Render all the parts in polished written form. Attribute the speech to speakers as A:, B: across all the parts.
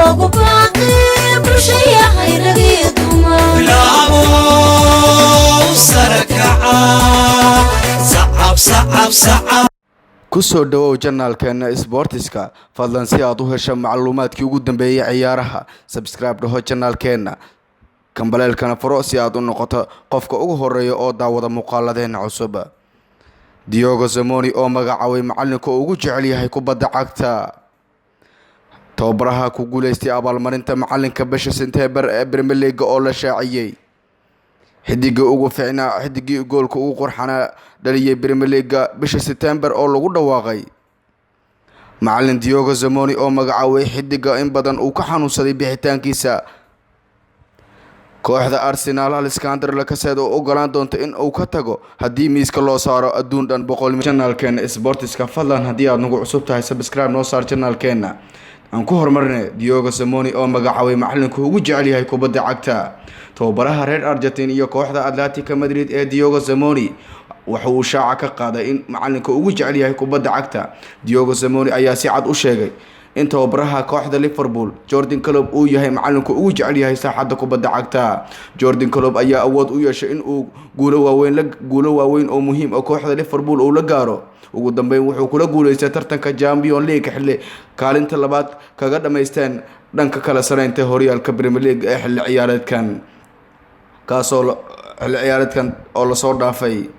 A: loogu baaqay bulshaya khayrageeduma
B: bilaabo sarakaca sacab
C: kusoo dhawow janaalkeena isboortiska fadlan si aad u hesho macluumaadkii ugu dambeeyay ciyaaraha subscribe dhaho janaalkeena kambaleelkana furo si aad u noqoto qofka ugu horeeya oo daawada muuqaaladeena cusub. Diego Simeone oo magacaabay macalinka ugu jecel yahay kubadda cagta. Tababaraha ku guuleystay abaal-marinta macalinka bisha September ee Premier League oo la shaaciyay. xiddigii goolka ugu qurxana dhaliyay Premier League bisha September oo lagu dhawaaqay. Macalin Diego Simeone oo magacaabay xiddiga in badan uu ka xanuunsaday bixitaankiisa kooxda Arsenal Alexander Lacazette oo ogolaan doonto in uu ka tago haddii miiska loo saaro adduun dhan 100 channelkeena sportiska fadlan haddii aad nagu cusub tahay subscribe noo saar channelkeena aan ku horumarnay. Diego Simeone oo magacaabay macalinka ugu jecel yahay kubadda cagta. tababaraha reer Argentina iyo kooxda Atletico Madrid ee Diego Simeone waxa uu shaaca ka qaaday in macalinka ugu jecel yahay kubadda cagta. Diego Simeone ayaa si cad u sheegay in tababaraha kooxda Liverpool Jurgen Klopp uu yahay macalinka ugu jecel yahay saaxadda kubadda cagta. Jurgen Klopp ayaa awood u yeeshay in uu guulo waaweyn oo muhiim ah kooxda Liverpool uu la gaaro. ugu dambeyn wuxuu kula guuleystay tartanka Champions League xilli kaalinta labaad kaga dhameysteen dhanka kala sareynta horyaalka Premier League ee xilli ciyaareedkan oo la soo dhaafay.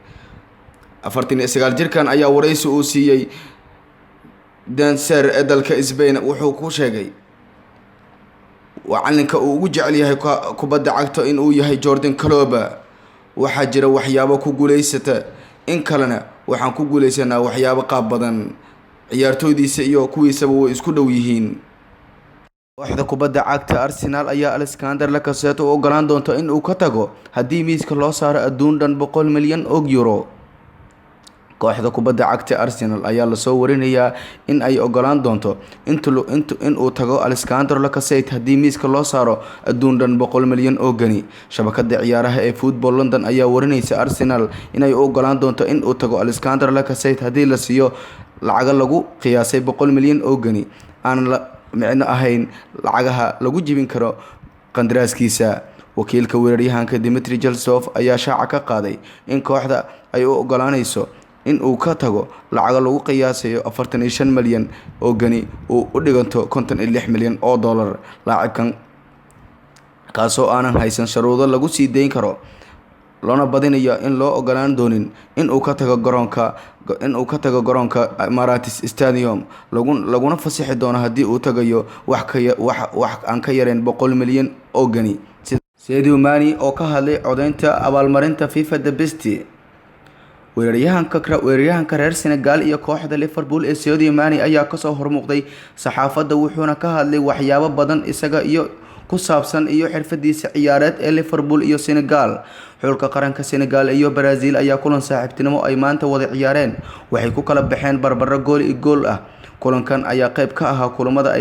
C: 49 jirkan ayaa wareysi uu siiyay dancer ee dalka Spain wuxuu ku sheegay macalinka uu ugu jecel yahay kubadda cagta in uu yahay Jurgen Klopp. waxaa jira waxyaabo ku guuleysata in kalena waxaan ku guuleysanaa waxyaabo qaab badan. ciyaartoydiisa iyo kuwiisaba way isku dhow yihiin. kooxda kubadda cagta Arsenal ayaa Alexander Lacazette u ogolaan doonto in uu ka tago haddii miiska loo saaro adduun dhan 100 milyan oo euro. kooxda kubadda cagta Arsenal ayaa la soo warinayaa in ay ogolaan doonto in uu tago Alexander Lacazette haddii miiska loo saaro adduun dhan 100 milyan oo gani. shabakada ciyaaraha ee Football London ayaa warinaysa Arsenal in ay ogolaan doonto in uu tago Alexander Lacazette haddii la siiyo lacag lagu qiyaasay 100 milyan oo gani aan la micno ahayn lacagaha lagu jibin karo qandaraaskiisa. wakiilka weeraryahanka Dimitri Jelsov ayaa shaaca ka qaaday in kooxda ay u ogolaanayso in uu ka tago lacag lagu qiyaasayo 45 milyan oo gani oo u dhiganto 56 milyan oo dollar. laacibkan kaasoo aanan haysan sharuudo lagu sii deyn karo loona badinayo in loo ogolaan doonin in uu ka tago garoonka Emirates Stadium laguna fasaxi doono haddii uu tagayo wax aan ka yareen 100 milyan oo gani. Sadio Mane oo ka hadlay codeynta abaal-marinta FIFA The Best. weeraryahanka reer Senegal iyo kooxda Liverpool ee Sadio Mane ayaa ka soo hormuuqday saxaafadda wuxuuna ka hadlay waxyaabo badan isaga iyo ku saabsan iyo xirfadiisa ciyaareed ee Liverpool iyo Senegal. xulka qaranka Senegal iyo Brazil ayaa kulan saaxiibtinimo ay maanta wada ciyaareen waxay ku kala baxeen barbaro gool ah. kulankan ayaa qayb ka ah kulamada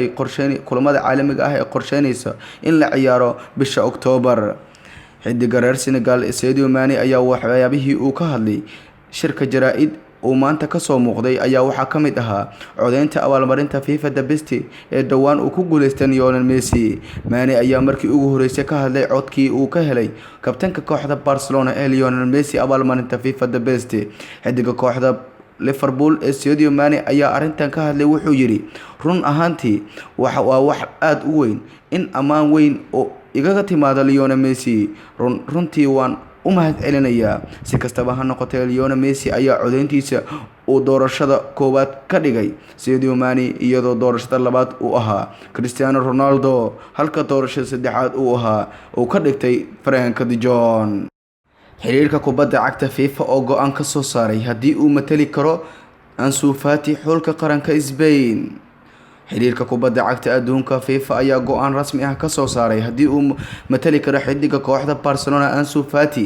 C: caalamiga ah ee qorsheynaysa in la ciyaaro bisha October. xiddiga reer Senegal Sadio Mane ayaa waxyaabihii uu ka hadlay shirka jaraa'id uu maanta ka soo muuqday ayaa waxaa ka mid ahaa codeynta abaal-marinta FIFA The Best ee dhawaan uu ku guuleystay Lionel Messi. Mane ayaa markii ugu horeysay ka hadlay codkii uu ka helay kabtanka kooxda Barcelona ee Lionel Messi abaal-marinta FIFA The Best. xiddiga kooxda Liverpool ee Sadio Mane ayaa arintan ka hadlay wuxuu yiri run ahaantii waa wax aad u weyn in ammaan weyn oo igaga timaado Lionel Messi runtii waan u mahadcelinayaa. si kastaba ha noqotee Lionel Messi ayaa codeyntiisa uu doorashada koowaad ka dhigay Sadio Mane iyadoo doorashada labaad uu ahaa Cristiano Ronaldo halka doorashada saddexaad uu ahaa uu ka dhigtay Frank de Jong. xiriirka kubadda cagta FIFA oo go'aan ka soo saaray haddii uu matali karo Ansu Fati xulka qaranka Spain. xiriirka kubadda cagta adduunka FIFA ayaa go'aan rasmi ah ka soo saaray haddii uu matali karo xiddiga kooxda Barcelona Ansu Fati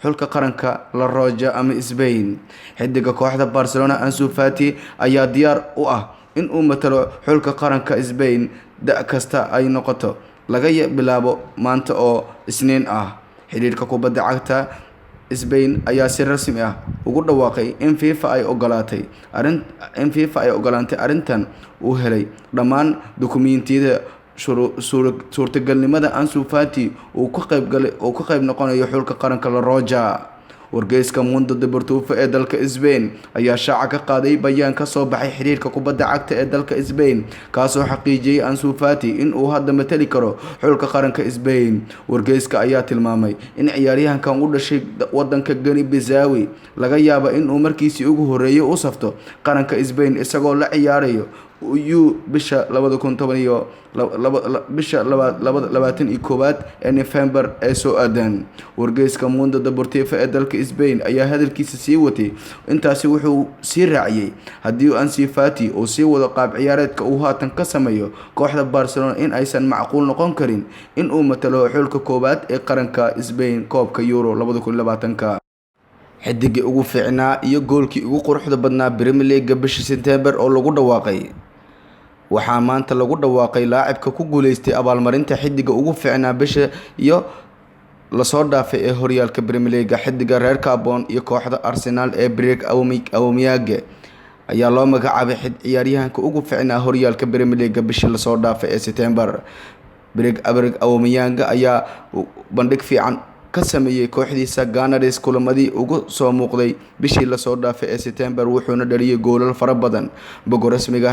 C: xulka qaranka La Roja ama Spain. xiddiga kooxda Barcelona Ansu Fati ayaa diyaar u ah in uu matalo xulka qaranka Spain da kasta ay noqoto laga bilaabo maanta oo Isniin ah. xiriirka kubadda cagta Spain ayaa si rasmi ah ugu dhawaaqay in FIFA ay ogolaantay arintan uu helay dhammaan dukumiintiyada suurtagalnimada Ansu Fati uu ka qayb noqonayo xulka qaranka La Roja. wargeyska Mundo Deportivo ee dalka Spain ayaa shaaca ka qaaday bayaan ka soo baxay xiriirka kubadda cagta ee dalka Spain kaasoo xaqiijiyay Ansu Fati in uu hadda matali karo xulka qaranka Spain. wargeyska ayaa tilmaamay in ciyaaryahankan u dhashay wadanka Guinea-Bissau laga yaabo in uu markiisii ugu horeeyay u safto qaranka Spain isagoo la ciyaarayo bisha 2021 ee November ee soo aadan. wargeyska Mundo Deportivo ee dalka Spain ayaa hadalkiisa sii watay intaasi wuxuu sii raaciyay haddii Ansu Fati uu sii wado qaab ciyaareedka uu haatan ka sameeyo kooxda Barcelona in aysan macquul noqon karin in uu matalo xulka koobaad ee qaranka Spain koobka Euro 2020. xiddigii ugu fiicnaa iyo goolkii ugu quruxda badnaa Premier League bishii September oo lagu dhawaaqay. waxaa maanta lagu dhawaaqay Laacibka ku guuleystay abaal-marinta xiddiga ugu fiicnaa bisha iyo la soo dhaafay ee horyaalka Premier League. xiddiga reer Gabon iyo kooxda Arsenal ee Aubameyang ayaa loo magacaabay ciyaaryahanka ugu fiicnaa horyaalka Premier League bishii la soo dhaafay ee September. Aubameyang ayaa bandhig fiican ka sameeyay kooxdiisa Gunners kulamadii ugu soo muuqday bishii la soo dhaafay ee September wuxuuna dhaliyay goolal fara badan. bogga rasmiga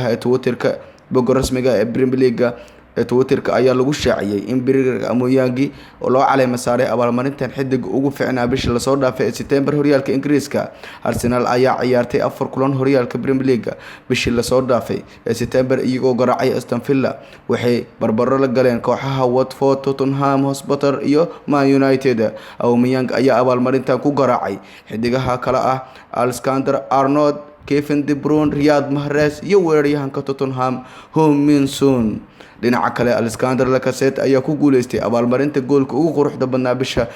C: ah ee Premier League ee Twitter-ka ayaa lagu shaaciyay in Aubameyang oo loo caleema saaray abaalmarintan xiddiga ugu fiicnaa bishii la soo dhaafay ee September horyaalka Ingiriiska. Arsenal ayaa ciyaartay 4 kulan horyaalka Premier League bishii la soo dhaafay ee September iyagoo garaacay Aston Villa. waxay barbaro la galeen kooxaha Watford, Tottenham Hotspur iyo Man United. Aubameyang ayaa abaalmarintan ku garaacay xiddigaha kala ah Alexander-Arnold, Kevin De Bruyne, Riyad Mahrez iyo weeraryahanka Tottenham Heung-min Son. dhinaca kale Alexander Lacazette ayaa ku guuleystay abaalmarinta goolka ugu quruxda badnaa bisha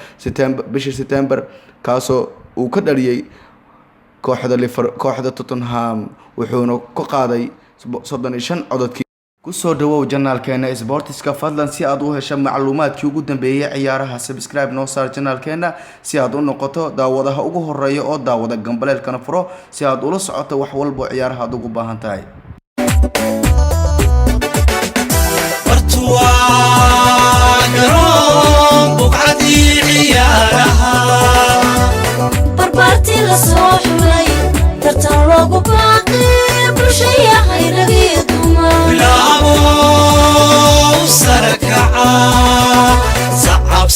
C: September kaasoo uu ka dhaliyay kooxda Tottenham wuxuuna ka qaaday 35 codadkii. kusoo dhawow janaalkeena Sportiska fadlan si aad u hesho macluumaadkii ugu dambeeyay ciyaaraha. subscribe noo saar janaalkeena si aad u noqoto daawadaha ugu horeeya oo daawada gambaleelkana furo si aad ula socoto wax walba ciyaaraha aad ugu baahan tahay.
A: barbaarti la soo xulay tartan loogu baaqay bulshaya hayragii dumar
B: bilaabo sarakaca sacab